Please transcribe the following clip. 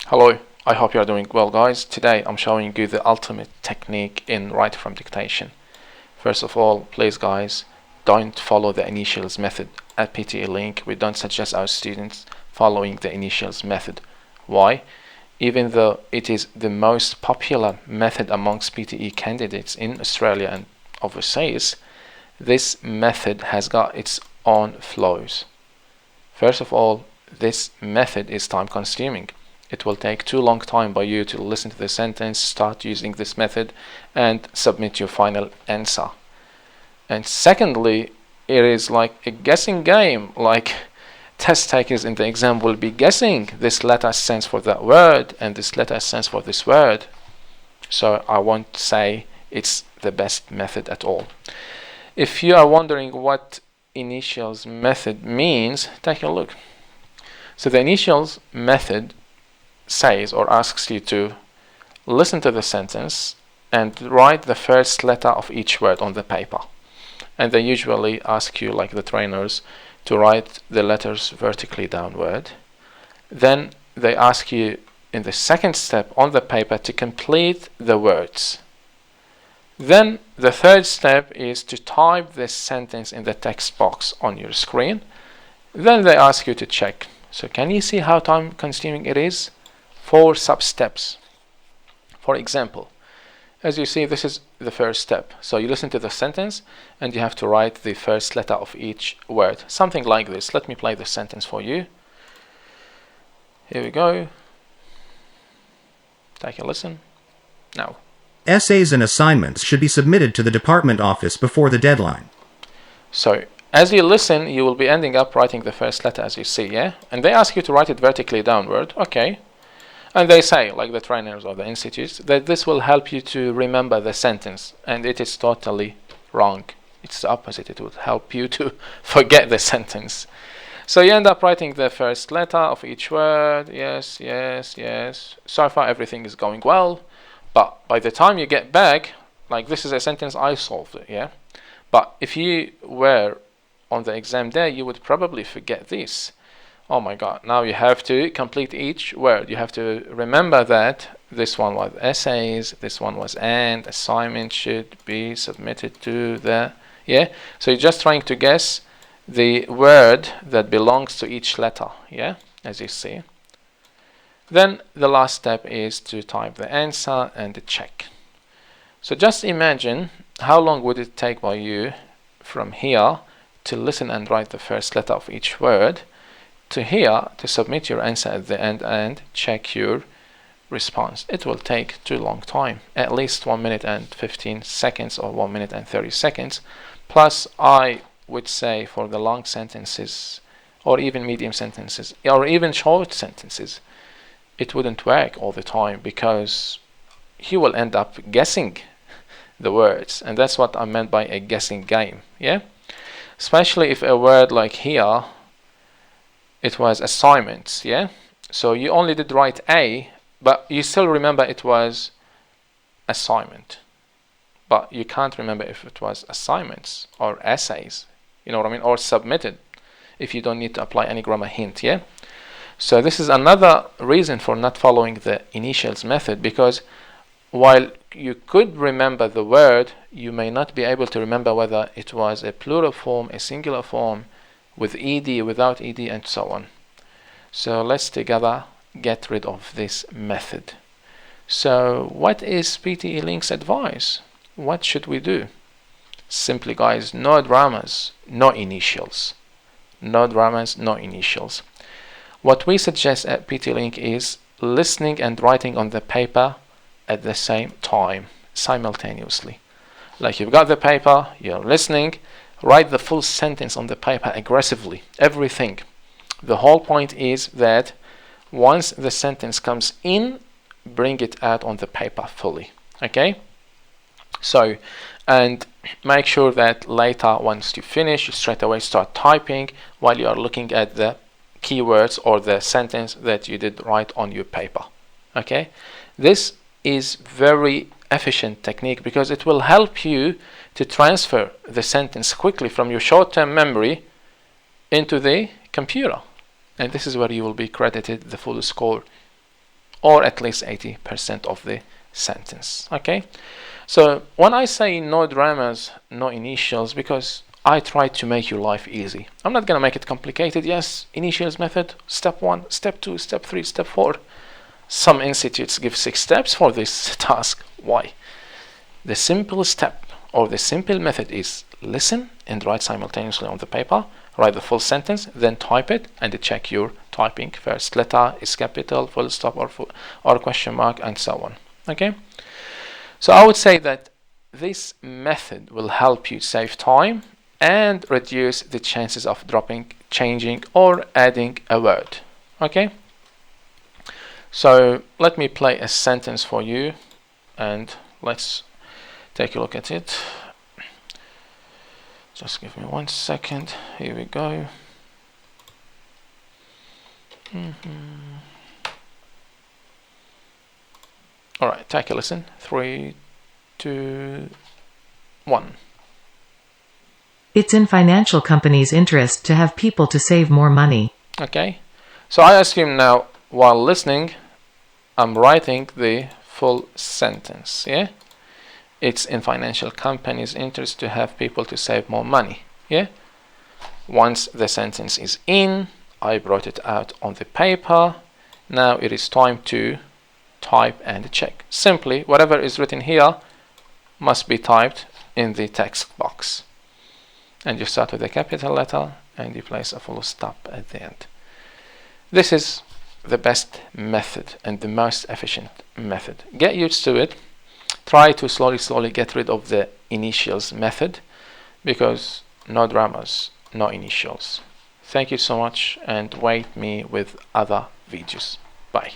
Hello, I hope you are doing well, guys. Today I'm showing you the ultimate technique in write from dictation. First of all, please guys, don't follow the initials method at PTE Link. We don't suggest our students following the initials method. Why? Even though it is the most popular method amongst PTE candidates in Australia and overseas, this method has got its own flaws. First of all, this method is time consuming. It will take too long time by you to listen to the sentence, start using this method, and submit your final answer. And secondly, it is like a guessing game. Like test takers in the exam will be guessing this letter stands for that word and this letter stands for this word. So I won't say it's the best method at all. If you are wondering what initials method means, take a look. So the initials method says or asks you to listen to the sentence and write the first letter of each word on the paper. And they usually ask you, like the trainers, to write the letters vertically downward. Then they ask you in the second step on the paper to complete the words. Then the third step is to type this sentence in the text box on your screen. Then they ask you to check. So can you see how time consuming it is? 4 sub-steps. For example, as you see, this is the first step. So you listen to the sentence and you have to write the first letter of each word. Something like this. Let me play the sentence for you. Here we go. Take a listen. Now. Essays and assignments should be submitted to the department office before the deadline. So as you listen, you will be ending up writing the first letter as you see, yeah? And they ask you to write it vertically downward. Okay. And they say, like the trainers or the institutes, that this will help you to remember the sentence. And it is totally wrong. It's the opposite. It would help you to forget the sentence. So you end up writing the first letter of each word. Yes, yes, yes. So far everything is going well. But by the time you get back, like this is a sentence I solved it, yeah? But if you were on the exam day, you would probably forget this. Oh my god, now you have to complete each word. You have to remember that this one was essays, this one was and, assignment should be submitted to the, yeah? So you're just trying to guess the word that belongs to each letter, yeah? As you see. Then the last step is to type the answer and the check. So just imagine how long would it take by you from here to listen and write the first letter of each word, to here to submit your answer at the end and check your response. It will take too long time, at least 1 minute and 15 seconds or 1 minute and 30 seconds. Plus I would say for the long sentences or even medium sentences or even short sentences, it wouldn't work all the time because you will end up guessing the words, and that's what I meant by a guessing game, yeah? Especially if a word like here, it was assignments, yeah? So you only did write A, but you still remember it was assignment. But you can't remember if it was assignments or essays, you know what I mean? Or submitted, if you don't need to apply any grammar hint, yeah? So this is another reason for not following the initials method, because while you could remember the word, you may not be able to remember whether it was a plural form, a singular form, with ed, without ed, and so on. So let's together get rid of this method. So what is PTE Link's advice? What should we do? Simply guys, no dramas, no initials. No dramas, no initials. What we suggest at PTE Link is listening and writing on the paper at the same time, simultaneously. Like you've got the paper, you're listening, write the full sentence on the paper aggressively, everything. The whole point is that once the sentence comes in, bring it out on the paper fully, okay? So, and make sure that later, once you finish, you straight away start typing while you are looking at the keywords or the sentence that you did write on your paper, okay? This is very efficient technique because it will help you to transfer the sentence quickly from your short-term memory into the computer, and this is where you will be credited the full score or at least 80% of the sentence. Okay, so when I say no dramas, no initials, because I try to make your life easy. I'm not gonna make it complicated. Yes, initials method, step 1, step 2, step 3, step 4. Some institutes give 6 steps for this task. Why? The simple step or the simple method is listen and write simultaneously on the paper, write the full sentence, then type it and check your typing. First letter is capital, full stop or question mark, and so on. Okay, so I would say that this method will help you save time and reduce the chances of dropping, changing, or adding a word. Okay, so let me play a sentence for you and let's take a look at it. Just give me 1 second. Here we go. All right, take a listen. 3, 2, 1. It's in financial companies' interest to have people to save more money. Okay, so I assume now while listening I'm writing the full sentence. Yeah, it's in financial companies' interest to have people to save more money. Yeah, once the sentence is in, I brought it out on the paper. Now it is time to type and check. Simply whatever is written here must be typed in the text box, and you start with a capital letter and you place a full stop at the end. This is the best method and the most efficient method. Get used to it. Try to slowly get rid of the initials method, because no dramas, no initials. Thank you so much, and wait me with other videos. Bye.